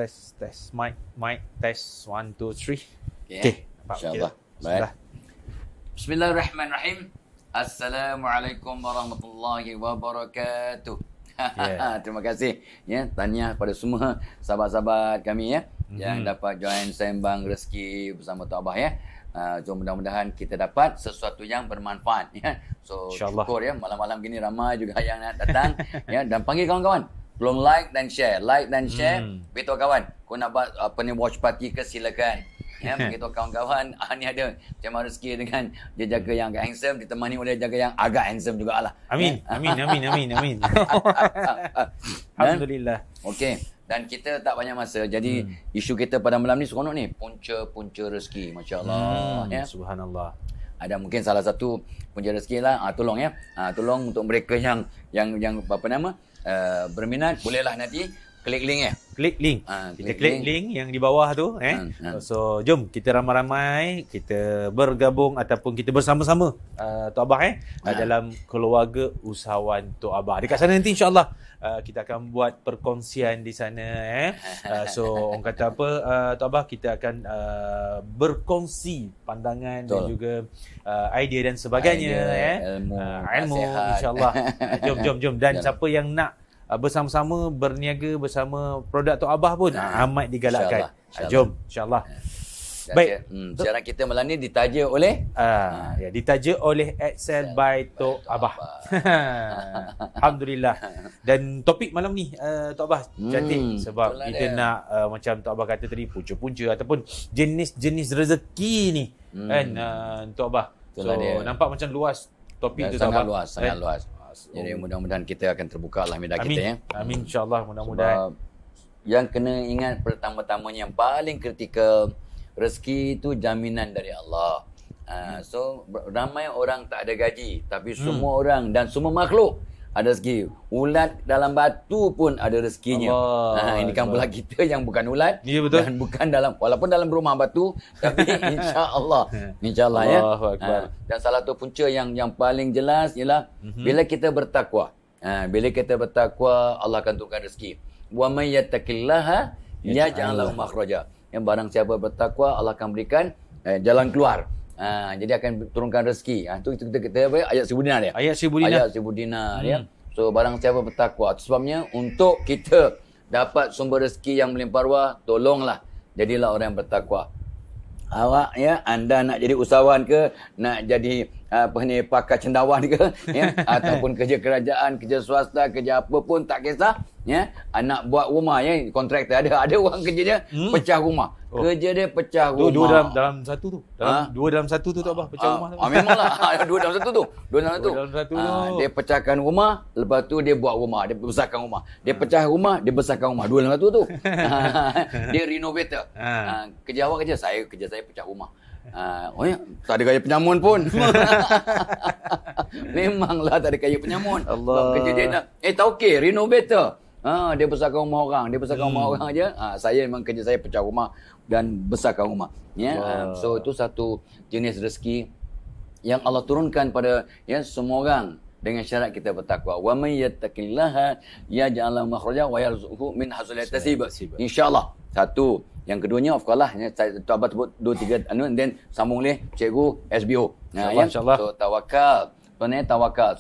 Test. Mic. Test. 1, 2, 3. Okay. Nampak? InsyaAllah. Baik. Bismillahirrahmanirrahim. Assalamualaikum warahmatullahi wabarakatuh. Terima kasih ya, tahniah pada semua sahabat-sahabat kami ya yang dapat join sembang rezeki bersama Tok Abah ya. So mudah-mudahan kita dapat sesuatu yang bermanfaat ya. So syukur ya, malam-malam gini ramai juga yang nak datang ya, dan panggil kawan-kawan. Tolong like dan share. Beritahu kawan, kau nak buat apa ni, watch party ke, silakan. Ya, beritahu kawan-kawan, ni ada Cema Rezeki dengan dia jaga yang agak handsome, ditemani oleh jaga yang agak handsome jugalah. Amin. Ya? Amin. Alhamdulillah. Okey. Dan kita tak banyak masa. Jadi isu kita pada malam ni seronok ni, punca rezeki, masya-Allah ya. Subhanallah. Ada mungkin salah satu punca rezeki lah, tolong ya. Tolong untuk mereka yang apa nama? Berminat, bolehlah nanti klik link ya. Klik link. Kita klik link yang di bawah tu So jom kita ramai-ramai kita bergabung ataupun kita bersama-sama Tok Abah dalam keluarga usahawan Tok Abah. Dekat sana nanti insya-Allah kita akan buat perkongsian di sana so orang kata apa, Tok Abah, kita akan berkongsi pandangan dan juga idea dan sebagainya ilmu insya-Allah. Jom dan siapa yang nak bersama-sama berniaga bersama produk Tok Abah pun amat digalakkan. Jom insya-Allah. Baik. Siaran kita malam ni ditaja oleh ditaja oleh Excel by Tok Abah. Alhamdulillah. Dan topik malam ni Tok Abah cantik sebab kita nak macam Tok Abah kata tadi, punca-punca ataupun jenis-jenis rezeki ni kan Tok Abah. So nampak macam luas topik tu Tok Abah. Sangat luas. Jadi mudah-mudahan kita akan terbuka lah media kita ya. Amin insya-Allah, mudah-mudahan. Sebab yang kena ingat pertama-tamanya yang paling kritikal, rezeki itu jaminan dari Allah. So ramai orang tak ada gaji, tapi semua orang dan semua makhluk ada rezeki. Ulat dalam batu pun ada rezekinya. Ini kan pula kita yang bukan ulat dan bukan walaupun dalam rumah batu, tapi insya-Allah ya. Dan salah satu punca yang paling jelas ialah bila kita bertakwa. Bila kita bertakwa, Allah akan turunkan rezeki. Wa may yattaqillaha yaj'al lahu makhraja. Yang barang siapa bertakwa, Allah akan berikan jalan keluar. Jadi akan turunkan rezeki. Itu kita ayat 1000 dinar dia. Ayat 1000 dinar ya. So barang siapa bertakwa, sebabnya untuk kita dapat sumber rezeki yang melimpah ruah, tolonglah jadilah orang yang bertakwa. Awak ya, anda nak jadi usahawan ke, nak jadi pakar cendawan ke ya, ataupun kerja kerajaan, kerja swasta, kerja apa pun tak kisah ya. Anak buat rumah ya, kontraktor ada orang kerja dia pecah rumah. Kerja dia pecah rumah. Dua dalam satu tu. Dua dalam satu tu Tok Abah, pecah rumah tu. Memanglah. Dua dalam satu tu. Dia pecahkan rumah, lepas tu dia buat rumah, dia besarkan rumah. Dia pecah rumah, dia besarkan rumah. Dua dalam satu tu. Dia renovator. Kerja awak saya pecah rumah. Tak ada gaya penyamun pun. Memanglah tak ada gaya penyamun. Allah. Kerja dia nak taukir, renovator. Dia besarkan rumah orang. Dia besarkan rumah orang aja. Saya memang kerja saya pecah rumah dan besarkan rumah. Ya. So itu satu jenis rezeki yang Allah turunkan pada semua orang dengan syarat kita bertakwa. Wa may yattaqillaha yaj'al lahu makhraja wa yarzuqhu min haythu la yahtasib. Insyaallah. Satu. Yang keduanya of course lah, Tok Abah sebut 2-3 and then sambung oleh cikgu SBO. InsyaAllah. So tawakal. Sebenarnya tawakal.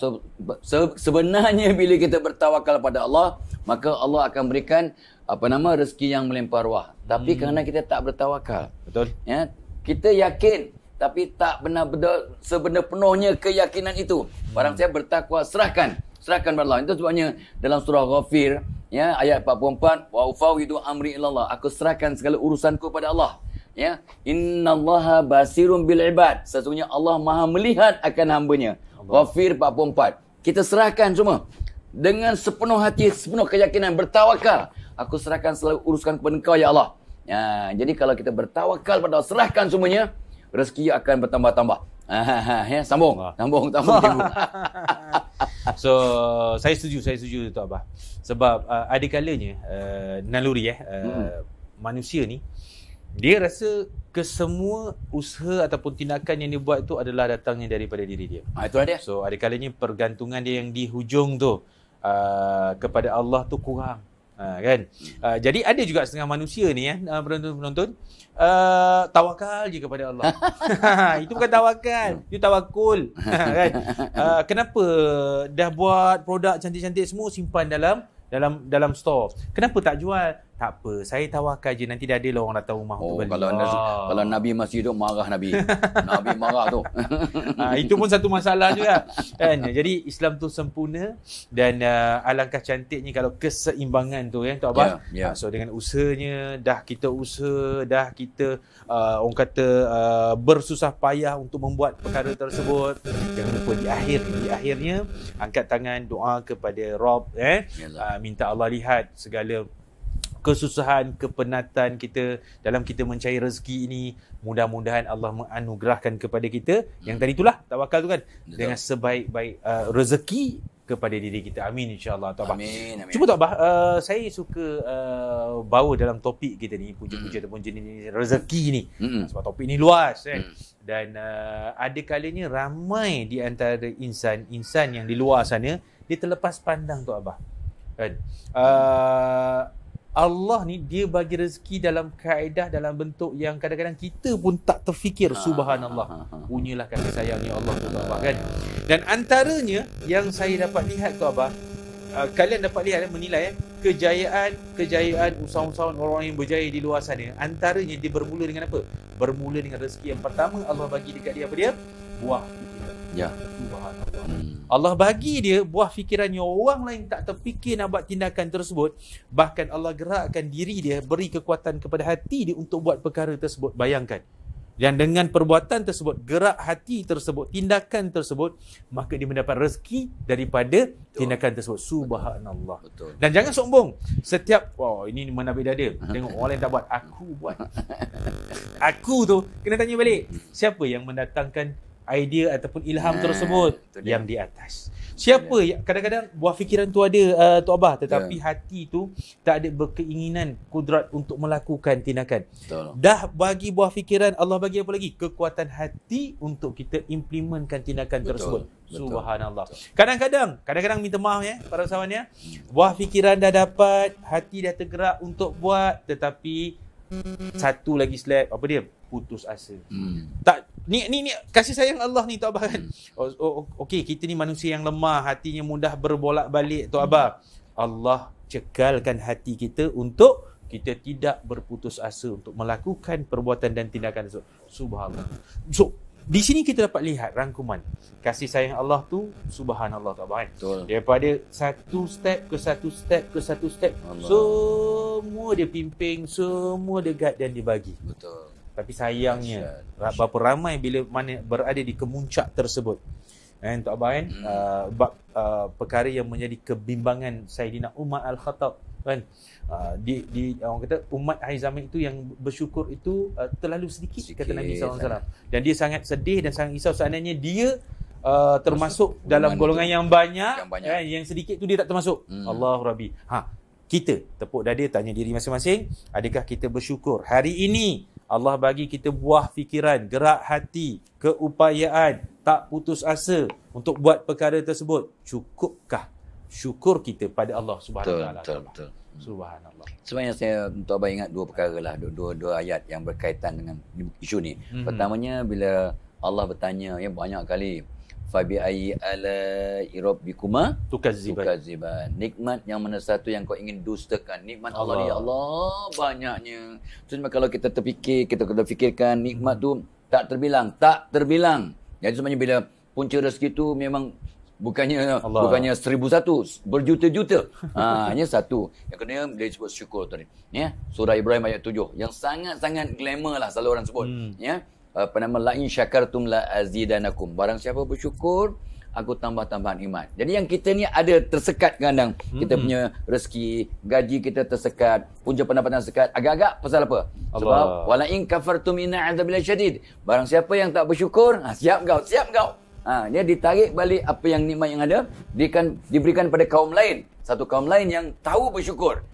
So sebenarnya bila kita bertawakal pada Allah, maka Allah akan berikan rezeki yang melimpah ruah. Tapi kerana kita tak bertawakal. Betul. Ya, kita yakin tapi tak benar-benar sebenar-penuhnya keyakinan itu. Barang saya bertakwa, serahkan pada Allah. Itu sebabnya dalam surah Ghafir ayat 44, wa ufawwidu amri ilallah, aku serahkan segala urusanku pada Allah. Ya, innallaha basirun bil ibad, sesungguhnya Allah Maha melihat akan hamba-Nya. Ghafir 44. Kita serahkan semua dengan sepenuh hati, sepenuh keyakinan, bertawakal. Aku serahkan selalu urusan kepada Engkau ya Allah. Jadi kalau kita bertawakal pada Allah, serahkan semuanya, rezeki akan bertambah-tambah. Sambung. So saya setuju Tok Abah. Sebab ada kalanya naluri manusia ni dia rasa kesemua usaha ataupun tindakan yang dia buat tu adalah datangnya daripada diri dia. Itulah dia. So ada kalanya pergantungan dia yang di hujung tu kepada Allah tu kurang. Kan? Jadi ada juga setengah manusia ni penonton tawakal je kepada Allah. Itu bukan tawakal, itu tawakul. Kan? Kenapa dah buat produk cantik-cantik semua simpan dalam store? Kenapa tak jual? Tak apa, saya tawakal je, nanti dah ada lah orang datang rumah untuk beli. Kalau Nabi masih hidup, marah Nabi. Nabi marah tu. Itu pun satu masalah juga. Kan? Jadi Islam tu sempurna dan alangkah cantiknya kalau keseimbangan tu Tok Abah. So dengan usahanya, dah kita usaha, dah kita orang kata bersusah payah untuk membuat perkara tersebut. Jangan lupa di akhirnya angkat tangan, doa kepada Rabb, minta Allah lihat segala kesusahan, kepenatan kita dalam kita mencari rezeki ini. Mudah-mudahan Allah menganugerahkan kepada kita yang tadi itulah tawakal tu kan. Betul. Dengan sebaik-baik rezeki kepada diri kita. Amin, insyaAllah. Amin. Cuma Tok Abah, saya suka bawa dalam topik kita ni, puja-puja ataupun jenis rezeki ni. Sebab topik ni luas kan. Dan ada kalanya ramai di antara insan yang di luar sana, dia terlepas pandang Tok Abah. Kan? Allah ni dia bagi rezeki dalam kaedah, dalam bentuk yang kadang-kadang kita pun tak terfikir. Subhanallah. Punyalah kasih sayangnya Allah tu Abah kan. Dan antaranya yang saya dapat lihat tu Abah, kalian dapat lihat menilai kejayaan usahawan-usahawan orang yang berjaya di luar sana, antaranya dia bermula dengan apa? Bermula dengan rezeki yang pertama Allah bagi dekat dia apa dia? Buah fikiran. Ya. Subhanallah. Allah bagi dia buah fikirannya, orang lain tak terfikir nak buat tindakan tersebut. Bahkan Allah gerakkan diri dia, beri kekuatan kepada hati dia untuk buat perkara tersebut. Bayangkan. Dan dengan perbuatan tersebut, gerak hati tersebut, tindakan tersebut, maka dia mendapat rezeki daripada tindakan tersebut. Subhanallah. Betul. Dan jangan sombong. Setiap, ini menabik dada. Tengok orang lain tak buat, aku buat. Aku tu, kena tanya balik. Siapa yang mendatangkan idea ataupun ilham tersebut? Yang di atas. Siapa yang kadang-kadang buah fikiran tu ada Tok Abah, tetapi hati tu tak ada berkeinginan, kudrat untuk melakukan tindakan. Betul. Dah bagi buah fikiran, Allah bagi apa lagi? Kekuatan hati untuk kita implementkan tindakan tersebut. Subhanallah. Kadang-kadang minta maaf para sahabat buah fikiran dah dapat, hati dah tergerak untuk buat, tetapi satu lagi slap, apa dia? Putus asa. Tak, ni kasih sayang Allah ni Tok Abah kan. Okey, kita ni manusia yang lemah, hatinya mudah berbolak-balik Tok Abah. Allah cekalkan hati kita untuk kita tidak berputus asa untuk melakukan perbuatan dan tindakan tersebut. Subhanallah. So, di sini kita dapat lihat rangkuman kasih sayang Allah tu, subhanallah Tok Abah kan. Daripada satu step ke satu step Allah. Semua dia pimpin, semua dia guide dan dibagi. Betul. Tapi sayangnya berapa ramai bila mana berada di kemuncak tersebut. Tok Abah kan, perkara yang menjadi kebimbangan Saidina Umar Al-Khattab kan. Di orang kata umat akhir zaman itu yang bersyukur itu terlalu sedikit kata Nabi SAW. Dan dia sangat sedih dan sangat risau seandainya dia termasuk dalam golongan yang banyak. Yang sedikit tu dia tak termasuk. Allah Rabbi. Kita tepuk dada, tanya diri masing-masing, adakah kita bersyukur hari ini Allah bagi kita buah fikiran, gerak hati, keupayaan, tak putus asa untuk buat perkara tersebut? Cukupkah syukur kita pada Allah Subhanahu Wa Taala? Betul. Subhanallah. Sebenarnya saya untuk abang ingat dua perkara lah, dua ayat yang berkaitan dengan isu ni. Pertamanya bila Allah bertanya banyak kali, fabi ayyi ala'i rabbikuma tukazziban. Nikmat yang mana satu yang kau ingin dustakan? Nikmat Allah ni, Allah banyaknya. Cuma kalau kita terfikir, kita fikirkan nikmat tu tak terbilang. Jadi sebenarnya bila punca rezeki tu memang bukannya 1001, berjuta-juta. Hanya satu. Yang kedua dia sebut syukur tadi. Surah Ibrahim ayat 7 yang sangat-sangat glamour lah selalu orang sebut. La in syakartum la azidanakum. Barang siapa bersyukur, aku tambah-tambah nikmat. Jadi yang kita ni ada tersekat kadang. Kita punya rezeki, gaji kita tersekat, punca pendapatan tersekat. Agak-agak pasal apa? Sebab wala in kafartum inna adzabil syadid. Barang siapa yang tak bersyukur, siap kau. Dia ditarik balik apa yang nikmat yang ada, diberikan pada kaum lain. Satu kaum lain yang tahu bersyukur.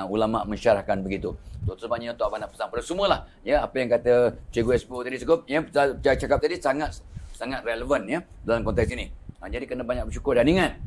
Ulama mensyarahkan begitu. Sebabnya Tok Abah nak pesan pada semualah. Apa yang kata Cikgu Expo tadi cukup. Cakap tadi sangat relevan dalam konteks ini. Jadi kena banyak bersyukur dan ingat.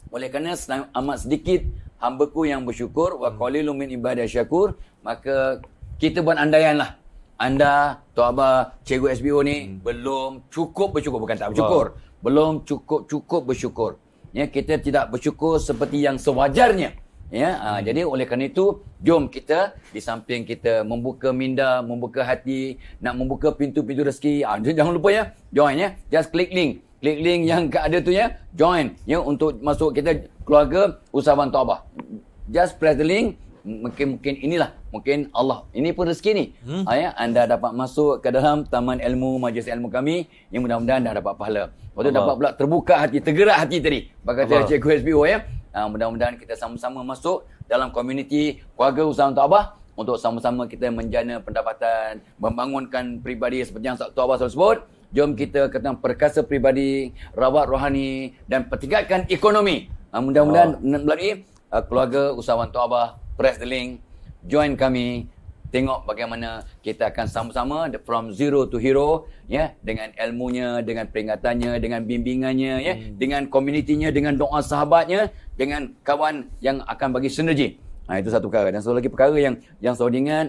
Oleh kerana amat sedikit hamba-Ku yang bersyukur, wa qalilun min ibadiy syakur. Maka kita buat andaian lah. Anda, Tok Abah, Cikgu SBO ni belum cukup bersyukur, bukan tak bersyukur. Belum cukup bersyukur. Ya, kita tidak bersyukur seperti yang sewajarnya. Ya, jadi oleh kerana itu, jom kita di samping kita membuka minda, membuka hati, nak membuka pintu-pintu rezeki. Jangan lupa ya, join ya. Just klik link. Klik link yang ada tu ya, join ya untuk masuk kita keluarga usahawan Tok Abah. Just press the link. Mungkin inilah, mungkin Allah, ini pun rezeki ni. Ya, anda dapat masuk ke dalam taman ilmu, majlis ilmu kami, yang mudah-mudahan dah dapat pahala. Lepas tu dapat pula terbuka hati, tergerak hati tadi. Berkata Cikgu SBO ya. Mudah-mudahan kita sama-sama masuk dalam komuniti keluarga usahawan Tok Abah untuk sama-sama kita menjana pendapatan, membangunkan pribadi seperti yang Tok Abah selalu sebut. Jom kita kata perkasa pribadi, rawat rohani dan pertingkatkan ekonomi. Mudah-mudahan melalui keluarga usahawan Tok Abah, press the link, join kami, tengok bagaimana kita akan sama-sama from zero to hero ya, dengan ilmunya, dengan peringatannya, dengan bimbingannya ya, dengan komunitinya, dengan doa sahabatnya, dengan kawan yang akan bagi sinergi. Itu satu perkara. Dan satu lagi perkara yang selalu diingat,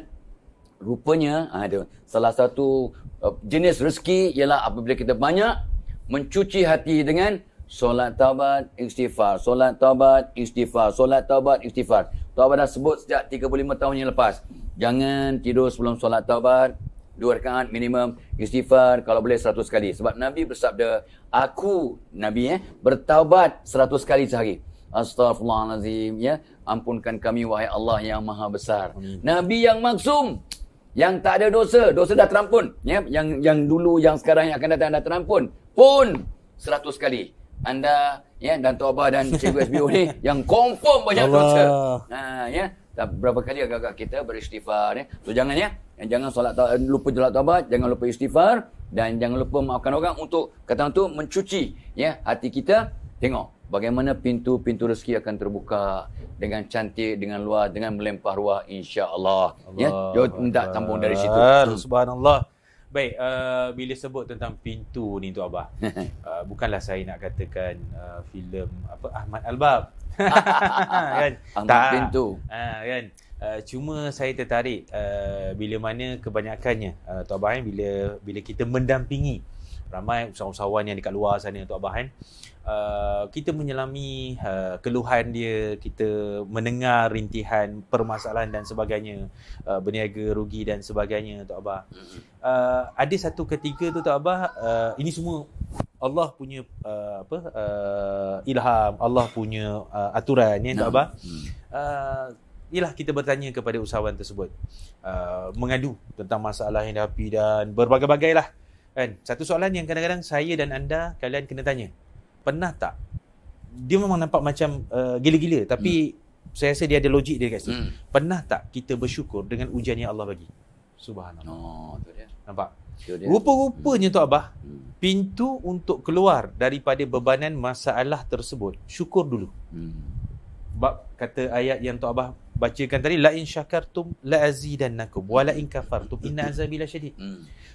rupanya ada salah satu jenis rezeki ialah apabila kita banyak mencuci hati dengan solat taubat istighfar, solat taubat istighfar, solat taubat istighfar. Tok Abah dah sebut sejak 35 tahun yang lepas. Jangan tidur sebelum solat taubat, 2 rakaat minimum, istighfar kalau boleh 100 kali. Sebab Nabi bersabda, aku Nabi bertaubat 100 kali sehari. Astaghfirullahalazim ya, ampunkan kami wahai Allah yang Maha Besar. Nabi yang maksum, yang tak ada dosa dah terampun ya, yang dulu, yang sekarang, yang akan datang dah terampun pun 100 kali. Anda ya, dan Tok Abah dan Cikgu SBO ni yang confirm banyak dosa. Ya, berapa kali agak-agak kita beristighfar ya. So jangan ya, jangan lupa solat taubat, jangan lupa istighfar, dan jangan lupa maafkan orang untuk kata tu mencuci ya hati kita. Tengok bagaimana pintu-pintu rezeki akan terbuka dengan cantik, dengan luas, dengan melempah ruah insya-Allah. Ya, jom minta sambung dari situ. Subhanallah. Baik, bila sebut tentang pintu ni Tok Abah, bukanlah saya nak katakan filem Ahmad Albab. Kan? Ahmad Pintu. Kan? Cuma saya tertarik bila mana kebanyakannya Tok Abah bila kita mendampingi ramai usahawan yang dekat luar sana Tok Abah kan, kita menyelami keluhan dia, kita mendengar rintihan permasalahan dan sebagainya, berniaga rugi dan sebagainya Tok Abah. Ada satu ketika tu Tok Abah, ini semua Allah punya ilham, Allah punya aturan ya Tok Abah. Ialah kita bertanya kepada usahawan tersebut, mengadu tentang masalah yang dihadapi dan berbagai-bagai lah kan. Satu soalan yang kadang-kadang saya dan anda kalian kena tanya, pernah tak, dia memang nampak macam gila-gila tapi saya rasa dia ada logik dia kat situ. Pernah tak kita bersyukur dengan ujian yang Allah bagi? Subhanallah. Tu dia. Nampak? Rupa-rupanya Tok Abah, pintu untuk keluar daripada bebanan masalah tersebut, syukur dulu. Bab kata ayat yang Tok Abah bacakan tadi, la in syakartum la azidannakum wa la in kafartum inna azabi lasyadid.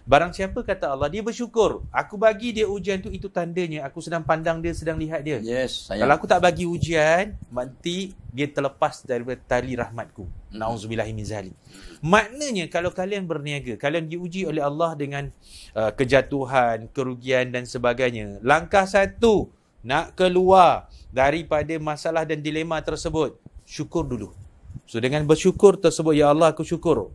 Barang siapa kata Allah, dia bersyukur, aku bagi dia ujian tu, itu tandanya aku sedang pandang dia, sedang lihat dia. Yes, sayang. Kalau aku tak bagi ujian, nanti dia terlepas daripada tali rahmatku. Nauzubillahi min zalik. Maknanya kalau kalian berniaga, kalian diuji oleh Allah dengan kejatuhan, kerugian dan sebagainya, langkah satu nak keluar daripada masalah dan dilema tersebut, syukur dulu. So dengan bersyukur tersebut, ya Allah aku syukur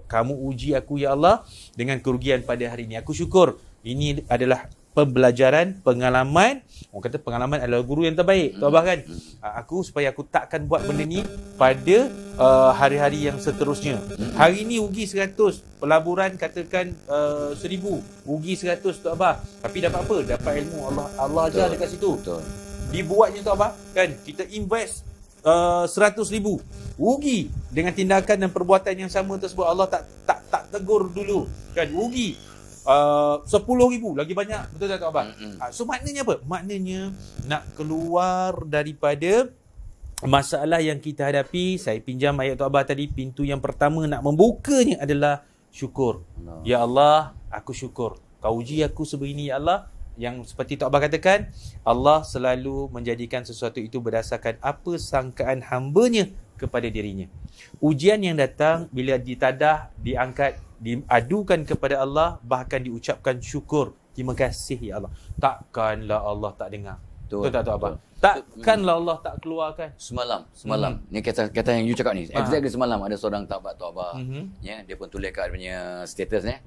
kamu uji aku ya Allah dengan kerugian pada hari ini. Aku syukur. Ini adalah pembelajaran, pengalaman. Orang kata pengalaman adalah guru yang terbaik. Tok Abah kan? Aku supaya aku takkan buat benda ni pada hari-hari yang seterusnya. Hari ni rugi 100. Pelaburan katakan 1000. Rugi 100 Tok Abah. Tapi dapat apa? Dapat ilmu. Allah ajar dekat situ. Betul. Dibuatnya Tok Abah kan? Kita invest 100,000 rugi dengan tindakan dan perbuatan yang sama tersebut. Allah tak tegur dulu kan, rugi 10,000 lagi banyak, betul tak Tok Abah? So maknanya apa? Maknanya nak keluar daripada masalah yang kita hadapi. Saya pinjam ayat Tok Abah tadi, pintu yang pertama nak membukanya adalah syukur. Ya Allah, aku syukur. Kau uji aku sebegini ya Allah, yang seperti Tok Abah katakan, Allah selalu menjadikan sesuatu itu berdasarkan apa sangkaan hamba-Nya kepada dirinya. Ujian yang datang bila ditadah, diangkat, diadukan kepada Allah, bahkan diucapkan syukur, terima kasih ya Allah. Takkanlah Allah tak dengar. Betul tak Tok Abah? Takkanlah Allah tak keluarkan. Semalam. Ni kata yang you cakap ni. Exactly semalam ada seorang Tok Abah. Ya, dia pun tulis kat dia punya status ya.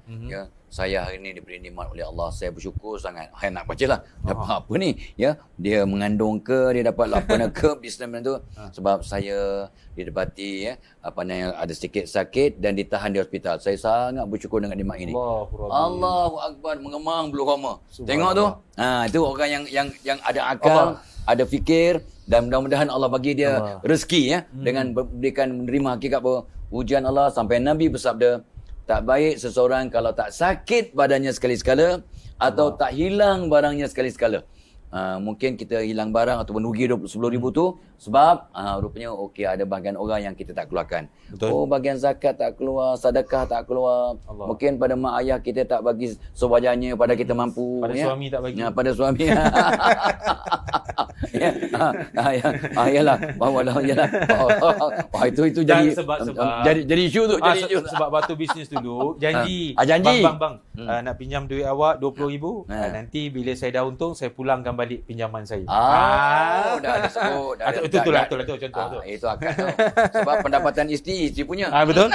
Saya hari ni diberi nikmat oleh Allah. Saya bersyukur sangat. Saya nak bacalah. Dapat apa ni? Ya, dia mengandung ke, dia dapat laporan ke bisnes tu sebab saya didapati ada sedikit sakit dan ditahan di hospital. Saya sangat bersyukur dengan nikmat ini. Allahu Akbar, mengemang bulu roma. Tengok tu. Itu orang yang ada akal, ada fikir, dan mudah-mudahan Allah bagi dia rezeki dengan menerima hakikat bahawa ujian Allah. Sampai Nabi bersabda, tak baik seseorang kalau tak sakit badannya sekali-sekala atau tak hilang barangnya sekali-sekala. Mungkin kita hilang barang ataupun rugi 10,000 tu sebab rupanya ada bahagian orang yang kita tak keluarkan. Betul. Bahagian zakat tak keluar, sedekah tak keluar. Mungkin pada mak ayah kita tak bagi sewajarnya, pada kita mampu. Pada suami tak bagi. Pada suami. Yalah. Itu jadi isu tu. Sebab batu bisnes dulu janji. Bang, nak pinjam duit awak 20,000. Nanti bila saya dah untung, saya pulangkan balik pinjaman saya. Dah ada sebut. Itulah contoh tu. Itu akad tu. Sebab pendapatan isteri punya. Betul.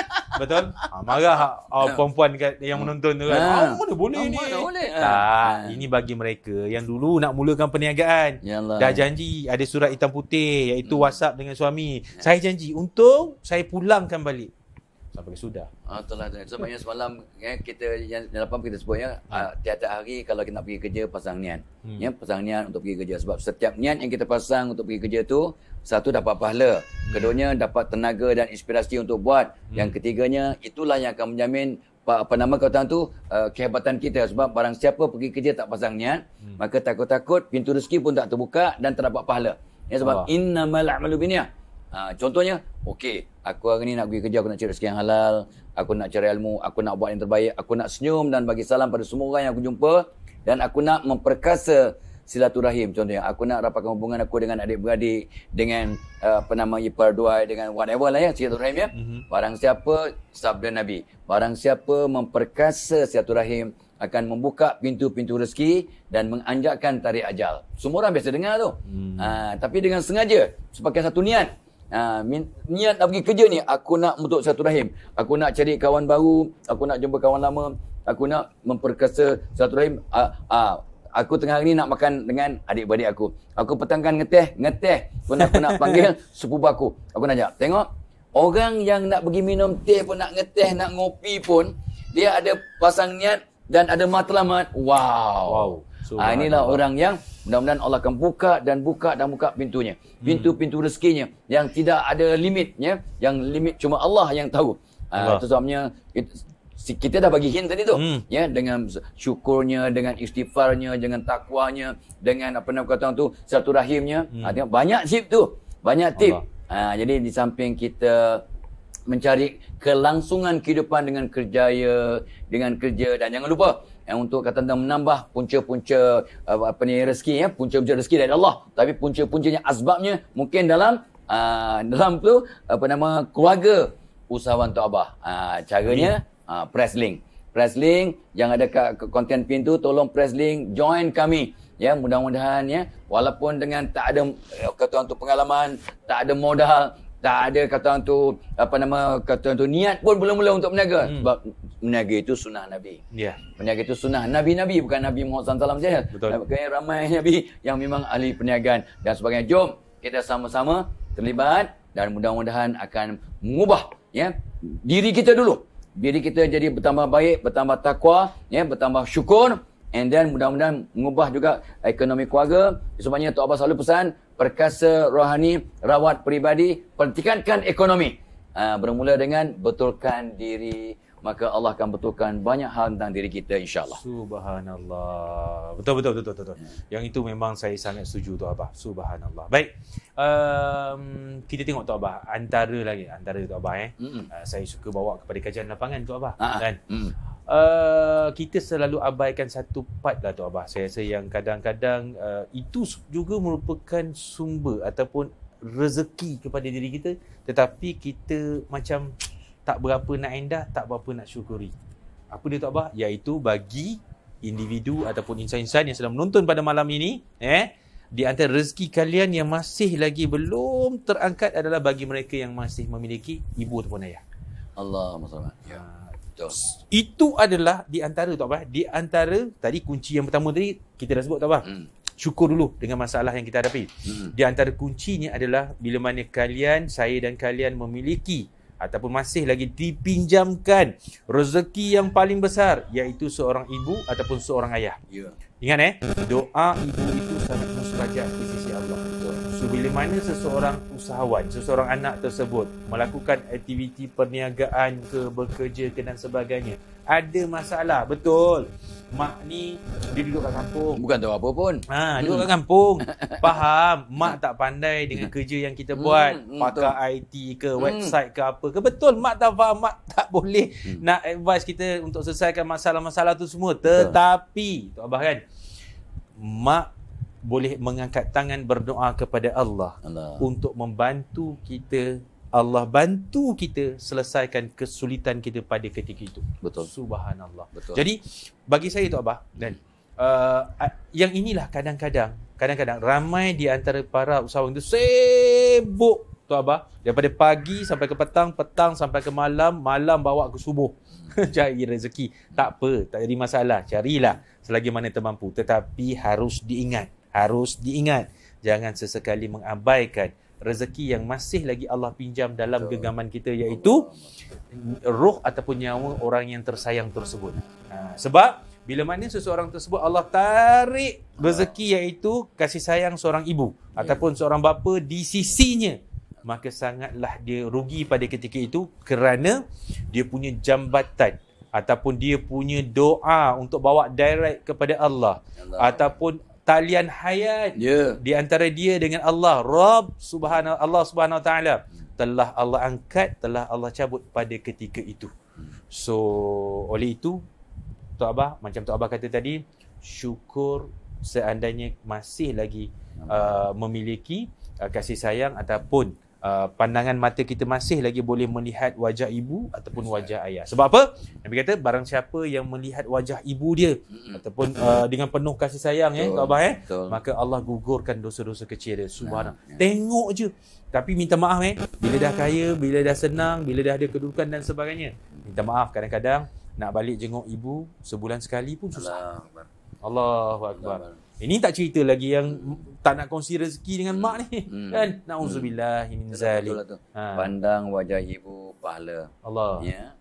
Marah perempuan yang menonton tu kan. Mana boleh ni? Tak, ini bagi mereka yang dulu nak mulakan perniagaan. Yalah. Dah janji ada surat hitam putih iaitu WhatsApp dengan suami. Saya janji untung saya pulangkan balik. Sampai sudah. Itulah. Sebabnya semalam kita yang dalam kita sebut tiap-tiap hari kalau kita nak pergi kerja pasang niat. Pasang niat untuk pergi kerja sebab setiap niat yang kita pasang untuk pergi kerja tu, satu dapat pahala, keduanya dapat tenaga dan inspirasi untuk buat. Yang ketiganya itulah yang akan menjamin kata tu kehebatan kita sebab barang siapa pergi kerja tak pasang niat, maka takut-takut pintu rezeki pun tak terbuka dan tak dapat pahala. Sebab innamal a'malu binniyat. Contohnya, aku hari ni nak pergi kerja, aku nak cari rezeki yang halal, aku nak cari ilmu, aku nak buat yang terbaik, aku nak senyum dan bagi salam pada semua orang yang aku jumpa, dan aku nak memperkasa silaturahim. Contohnya, aku nak rapatkan hubungan aku dengan adik-beradik, dengan ipar dua, dengan whatever lah silaturahim Barang siapa, sabda Nabi, barang siapa memperkasa silaturahim akan membuka pintu-pintu rezeki dan menganjakkan tarik ajal. Semua orang biasa dengar tu. Tapi dengan sengaja, sebagai satu niat. Niat nak pergi kerja ni, aku nak bentuk silaturahim, aku nak cari kawan baru, aku nak jumpa kawan lama, aku nak memperkasa silaturahim. Aku tengah hari ni nak makan dengan adik-beradik aku. Aku petangkan ngeteh pun aku nak panggil sepupu aku. Aku nak ajak. Tengok, orang yang nak pergi minum teh pun, nak ngeteh, nak ngopi pun, dia ada pasang niat dan ada matlamat. Wow. Inilah orang yang mudah-mudahan Allah akan buka pintunya. Pintu-pintu rezekinya yang tidak ada limitnya, yang limit cuma Allah yang tahu. Itu sebabnya kita dah bagi hint tadi tu. Dengan syukurnya, dengan istighfarnya, dengan takwanya, dengan silaturahimnya. Banyak tip tu. Jadi di samping kita mencari kelangsungan kehidupan dengan kerja, dan jangan lupa untuk menambah punca-punca rezeki, punca-punca rezeki dari Allah, tapi punca-puncanya asbabnya mungkin dalam keluarga usahawan Tok Abah. Caranya press link yang ada konten pintu, tolong press link, join kami. Mudah-mudahan walaupun dengan tak ada pengalaman, tak ada modal, tak ada niat pun mula-mula untuk berniaga. Sebab berniaga itu sunnah Nabi. Berniaga itu sunnah Nabi, bukan Nabi Muhammad SAW saja. Ramai Nabi yang memang ahli perniagaan dan sebagainya. Jom kita sama-sama terlibat dan mudah-mudahan akan mengubah diri kita dulu. Diri kita jadi bertambah baik, bertambah takwa, bertambah syukur, and then mudah-mudahan mengubah juga ekonomi keluarga. Sebabnya Tok Abah selalu pesan, perkasa rohani, rawat peribadi, pertikankan ekonomi. Bermula dengan betulkan diri, maka Allah akan betulkan banyak hal tentang diri kita, insya-Allah. Subhanallah. Betul. Yang itu memang saya sangat setuju Tok Abah. Subhanallah. Baik. Kita tengok Tok Abah, antara Tok Abah saya suka bawa kepada kajian lapangan Tok Abah. Kan? kita selalu abaikan satu part lah Tok Abah. Saya rasa yang kadang-kadang itu juga merupakan sumber ataupun rezeki kepada diri kita, tetapi kita macam tak berapa nak endah, tak berapa nak syukuri. Apa dia Tok Abah? Iaitu bagi individu ataupun insan-insan yang sedang menonton pada malam ini, di antara rezeki kalian yang masih lagi belum terangkat adalah bagi mereka yang masih memiliki ibu ataupun ayah. Allahumma salli. Ya. Betul. Itu adalah di antara Tok Abah, di antara tadi kunci yang pertama tadi kita dah sebut Tok Abah. Syukur dulu dengan masalah yang kita hadapi. Di antara kuncinya adalah bila mana kalian, saya dan kalian memiliki ataupun masih lagi dipinjamkan rezeki yang paling besar, iaitu seorang ibu ataupun seorang ayah. Ya. Ingat doa ibu itu sangat mustajab di sisi Allah. So bila mana seseorang usahawan, seseorang anak tersebut melakukan aktiviti perniagaan ke, bekerja ke dan sebagainya, ada masalah, betul. Mak ni dia duduk kat kampung. Bukan tahu apa pun. Duduk kat kampung. Faham, mak tak pandai dengan kerja yang kita buat. Pakai IT ke, website ke apa ke. Betul, mak tak faham, mak tak boleh nak advise kita untuk selesaikan masalah-masalah tu semua. Tetapi, Tok Abah kan, mak boleh mengangkat tangan berdoa kepada Allah untuk membantu kita. Allah bantu kita selesaikan kesulitan kita pada ketika itu. Betul. Subhanallah. Betul. Jadi bagi saya Tok Abah, dan yang inilah kadang-kadang ramai di antara para usahawan itu sibuk Tok Abah, daripada pagi sampai ke petang, petang sampai ke malam, malam bawa ke subuh. Cari rezeki. Tak apa, tak jadi masalah. Carilah selagi mana termampu. Tetapi harus diingat, jangan sesekali mengabaikan rezeki yang masih lagi Allah pinjam dalam genggaman kita, iaitu roh ataupun nyawa orang yang tersayang tersebut. Sebab bila mana seseorang tersebut Allah tarik rezeki, iaitu kasih sayang seorang ibu ataupun seorang bapa di sisinya, maka sangatlah dia rugi pada ketika itu, kerana dia punya jambatan ataupun dia punya doa untuk bawa direct kepada Allah. Ataupun talian hayat di antara dia dengan Allah, Allah Subhanahu Wa Taala telah Allah angkat, telah Allah cabut pada ketika itu. So oleh itu Tok Abah, macam Tok Abah kata tadi, syukur seandainya masih lagi memiliki kasih sayang ataupun pandangan mata kita masih lagi boleh melihat wajah ibu ataupun wajah ayah. Sebab apa? Nabi kata barang siapa yang melihat wajah ibu dia ataupun dengan penuh kasih sayang, Tok Abah, maka Allah gugurkan dosa-dosa kecil dia. Subhanallah. Tengok je. Tapi minta maaf bila dah kaya, bila dah senang, bila dah ada kedudukan dan sebagainya, minta maaf, kadang-kadang nak balik jenguk ibu sebulan sekali pun susah. Allahu Akbar. Ini tak cerita lagi yang tak nak kongsi rezeki dengan mak ni. Kan? Na'udzubillah min zalik. Pandang wajah ibu pahala. Allah. Ya.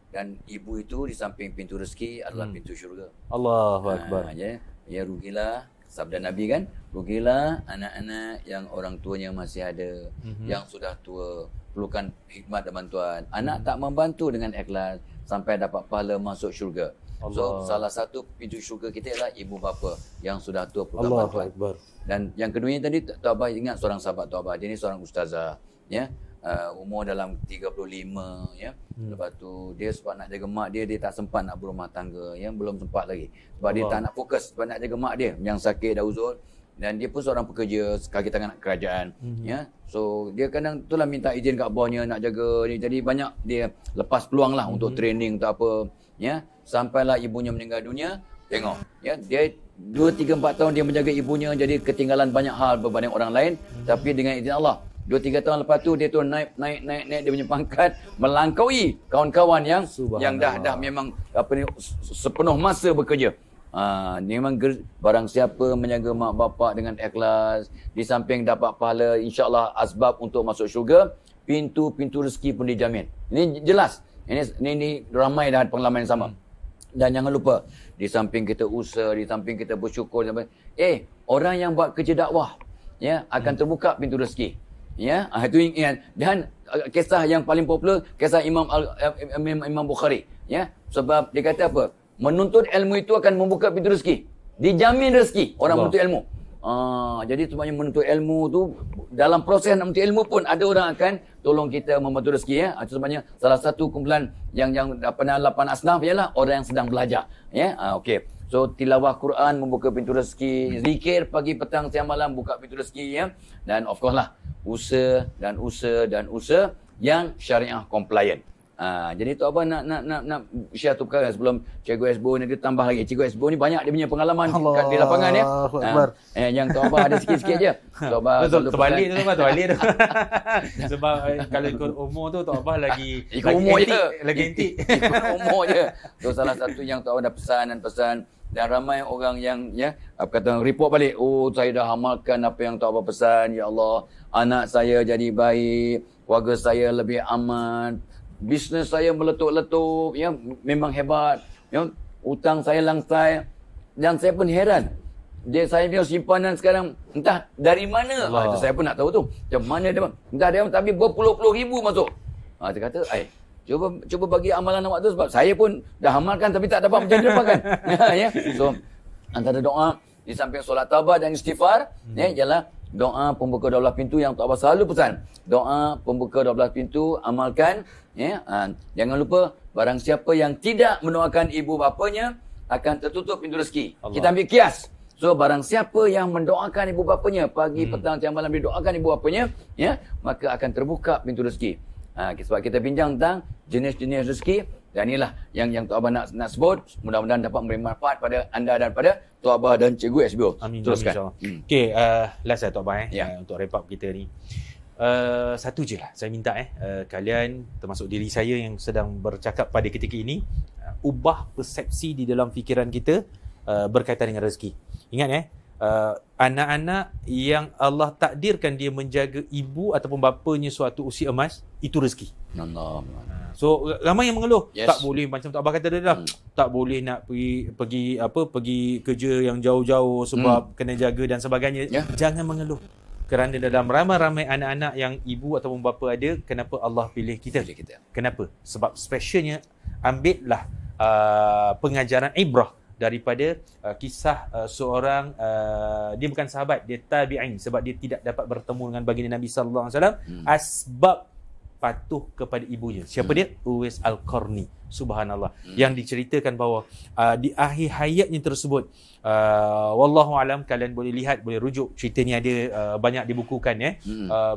Dan ibu itu di samping pintu rezeki adalah pintu syurga. Allahu Akbar. Ya, rugilah. Sabda Nabi kan, rugilah anak-anak yang orang tuanya masih ada, yang sudah tua, perlukan hikmat dan bantuan. Anak tak membantu dengan ikhlas sampai dapat pahala masuk syurga. So salah satu pintu syurga kita ialah ibu bapa yang sudah tua perlukan bantuan. Akbar. Dan yang keduanya tadi Tok Abah ingat seorang sahabat Tok Abah, dia ni seorang ustazah, ya. Umur dalam 35, ya. Lepas tu dia sebab nak jaga mak dia tak sempat nak berumah tangga, ya, belum sempat lagi. Sebab dia tak nak fokus sebab nak jaga mak dia yang sakit dah uzur. Dan dia pun seorang pekerja kaki tangan kerajaan, ya. So dia kadang itulah minta izin kat bosnya nak jaga ni. Jadi banyak dia lepas peluang lah untuk training untuk apa, ya. Sampailah ibunya meninggal dunia. Tengok, ya, dia 2, 3, 4 tahun dia menjaga ibunya, jadi ketinggalan banyak hal berbanding orang lain. Tapi dengan izin Allah, 2, 3 tahun lepas tu dia tu naik dia punya pangkat, melangkaui kawan-kawan yang dah memang apa ni sepenuh masa bekerja. Memang barang siapa menjaga mak bapak dengan ikhlas, di samping dapat pahala, insya-Allah asbab untuk masuk syurga, pintu-pintu rezeki pun dijamin. Ini jelas. Ini ramai dah pengalaman yang sama. Dan jangan lupa, di samping kita usaha, di samping kita bersyukur, orang yang buat kerja dakwah, ya, akan terbuka pintu rezeki. Ya, itu ingat. Dan kisah yang paling popular, kisah Imam Bukhari, ya. Sebab dia kata apa? Menuntut ilmu itu akan membuka pintu rezeki. Dijamin rezeki orang menuntut ilmu. Jadi sebabnya menuntut ilmu tu, dalam proses nak menuntut ilmu pun ada orang akan tolong kita membantu rezeki ya. Itu sebabnya salah satu kumpulan yang 8 asnaf ialah orang yang sedang belajar ya. Okey. So tilawah Quran membuka pintu rezeki, zikir pagi petang siang malam buka pintu rezeki ya. Dan of course lah usaha yang syariah compliant. Jadi tu Abah nak share tu perkara sebelum Cikgu Esbo ni dia tambah lagi. Cikgu Esbo ni banyak dia punya pengalaman di lapangan ya. Yang tu Abah ada sikit-sikit je. Tu Abah terbalik tu Abah, terbalik tu. Sebab kalau ikut umur tu Abah lagi ikut umur je. Lagi intik. Ikut umur je. Tu salah satu yang tu Abah dah pesan dan ramai orang yang kata report balik, saya dah amalkan apa yang tu Abah pesan, ya Allah, anak saya jadi baik, keluarga saya lebih aman, bisnes saya meletup-letup, ya, memang hebat. Ya, hutang saya langsai. Dan saya pun heran. Saya punya simpanan sekarang, entah dari mana. Itu saya pun nak tahu tu. Macam mana dia. Entah dia, tapi berpuluh-puluh ribu masuk. Dia kata, cuba bagi amalan awak tu sebab saya pun dah amalkan tapi tak dapat macam dia dapatkan. Ya. So, antara doa, di samping solat taubat dan istighfar, ialah doa pembuka 12 pintu yang Tok Abah selalu pesan. Doa pembuka 12 pintu, amalkan. Ya, jangan lupa barang siapa yang tidak mendoakan ibu bapanya akan tertutup pintu rezeki. Allah. Kita ambil kias. So barang siapa yang mendoakan ibu bapanya pagi petang siang malam didoakan ibu bapanya, ya, maka akan terbuka pintu rezeki. Sebab kita bincang tentang jenis-jenis rezeki dan inilah yang Tok Abah nak sebut. Mudah-mudahan dapat memberi manfaat pada anda dan pada Tok Abah dan Cikgu SBO. Amin. Teruskan. Okey, last Tok Abah untuk wrap up kita ni. Satu je lah saya minta kalian termasuk diri saya yang sedang bercakap pada ketika ini, ubah persepsi di dalam fikiran kita berkaitan dengan rezeki. Ingat anak-anak yang Allah takdirkan dia menjaga ibu ataupun bapanya suatu usia emas, itu rezeki. Allah. So ramai yang mengeluh, tak boleh macam Tok Abah kata dia tak boleh nak pergi kerja yang jauh-jauh sebab kena jaga dan sebagainya. Jangan mengeluh. Kerana dalam ramai-ramai anak-anak yang ibu ataupun bapa ada, kenapa Allah pilih kita? Kenapa? Sebab specialnya ambillah pengajaran ibrah daripada kisah seorang dia bukan sahabat, dia tabi'in, sebab dia tidak dapat bertemu dengan baginda Nabi sallallahu alaihi wasallam asbab patuh kepada ibunya. Siapa dia? Uwais Al-Qarni. Subhanallah. Yang diceritakan bahawa di akhir hayatnya tersebut, wallahu alam, kalian boleh lihat, boleh rujuk cerita ni, ada banyak dibukukan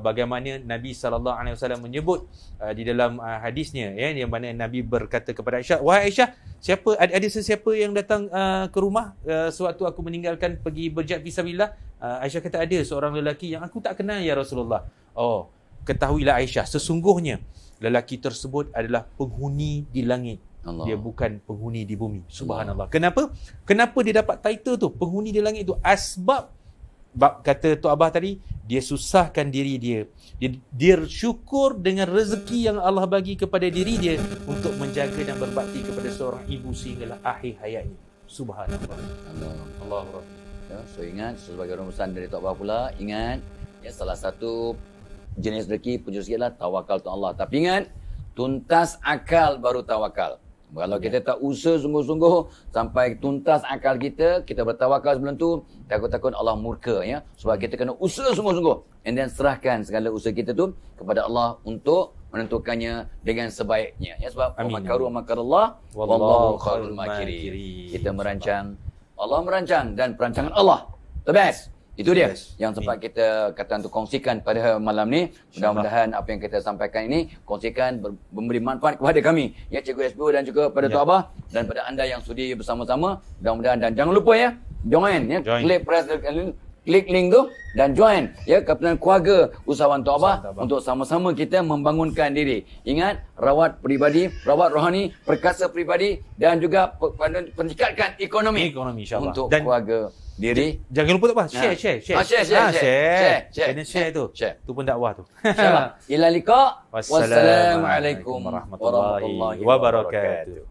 bagaimana Nabi sallallahu alaihi wasallam menyebut di dalam hadisnya yang mana Nabi berkata kepada Aisyah, wahai Aisyah, ada sesiapa yang datang ke rumah sewaktu aku meninggalkan pergi berjihad fisabilillah? Aisyah kata, ada seorang lelaki yang aku tak kenal ya Rasulullah. Ketahuilah Aisyah, sesungguhnya lelaki tersebut adalah penghuni di langit. Allah. Dia bukan penghuni di bumi. Subhanallah. Kenapa? Kenapa dia dapat title tu, penghuni di langit tu? Asbab, kata Tok Abah tadi, dia susahkan diri dia. Dia syukur dengan rezeki yang Allah bagi kepada diri dia untuk menjaga dan berbakti kepada seorang ibu sehinggalah akhir hayatnya. Subhanallah. Allah. So ingat, sebagai rumusan dari Tok Abah pula, ingat salah satu jenis rezeki punya rezeki adalah tawakal tu Allah. Tapi ingat, tuntas akal baru tawakal. Kalau kita tak usaha sungguh-sungguh sampai tuntas akal kita bertawakal sebelum tu, takut-takut Allah murka Sebab kita kena usaha sungguh-sungguh. And then serahkan segala usaha kita tu kepada Allah untuk menentukannya dengan sebaiknya. Sebab makaru makarallah wallahu khairul makirin. Kita merancang, Allah merancang, dan perancangan Allah the best. Itu dia yang sempat kita kata untuk kongsikan pada malam ni. Mudah-mudahan apa yang kita sampaikan ini kongsikan memberi manfaat kepada kami, Cikgu SBO, dan juga pada Tok Abah dan pada anda yang sudi bersama-sama. Mudah-mudahan, dan jangan lupa join. Klik link tu dan join kepada keluarga usahawan Tok Abah untuk sama-sama kita membangunkan diri. Ingat, rawat pribadi, rawat rohani, perkasa pribadi, dan juga peningkatkan ekonomi untuk keluarga diri. Jangan lupa Tok Abah, share. Kena share tu. Tu pun dakwah tu. InsyaAllah. Ila liqa. Wassalamualaikum warahmatullahi wabarakatuh.